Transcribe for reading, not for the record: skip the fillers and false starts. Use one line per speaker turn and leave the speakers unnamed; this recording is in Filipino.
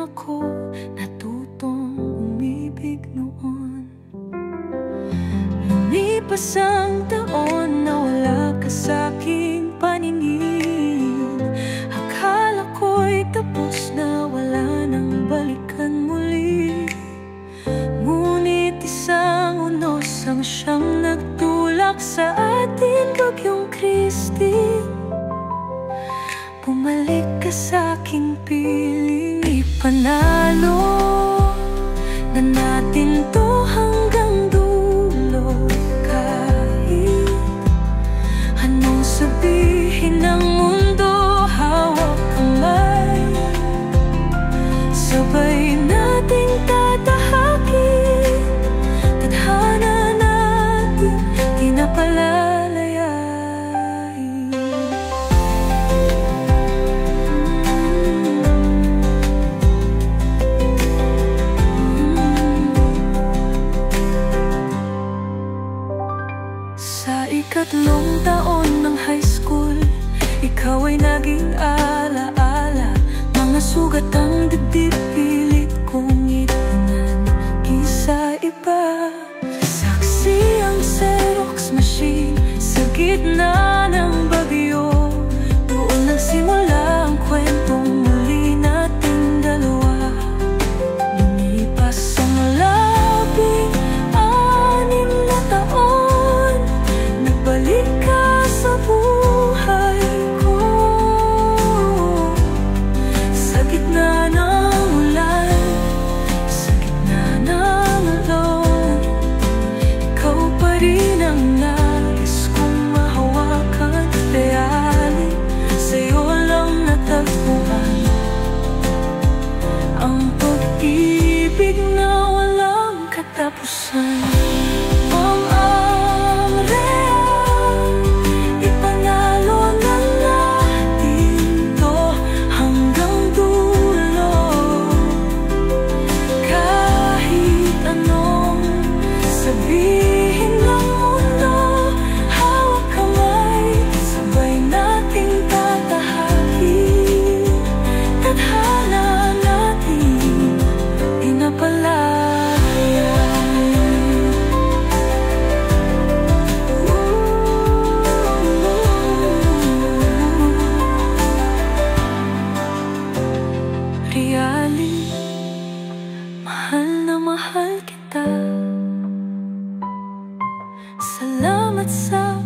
ako natutong umibig noon. Lumipas ang taon, nawala ka sa'king paningin. Akala ko'y tapos na, wala nang balikan muli. Ngunit isang unos ang siyang nagtulak sa atin, Bagyong Kristi. Bumalik ka sa'king piling, ipanalo na natin to hanggang dulo. Kahit anong sabihin ng mundo, hawak kamay, sabay nating tatahakin. Tadhana natin di napalalayain. Sa ikatlong taon ng high school, ikaw ay naging alaala. Mga sugat ang dibdib, pilit kong itanan kisa iba. Saksi ang Xerox machine sa gitna ng bagyo. Doon nagsimula ang kwentong muli nating dalawa. Lumipas ang 16 na taon, nagbalik ka sa buhay ko. Sa gitna ng ulan, sa gitna ng alon, ikaw pa rin ang nais kong mahawakan. Layalin, sa'yo lang natagpuan ang pag-ibig na walang katapusan. Ang real, ipanalo na natin to hanggang dulo. Kahit anong sabihin ng mundo, hawak kamay, sabay nating tatahakin. Tadhana natin inapalaya. Realin, mahal na mahal kita. Salamat sa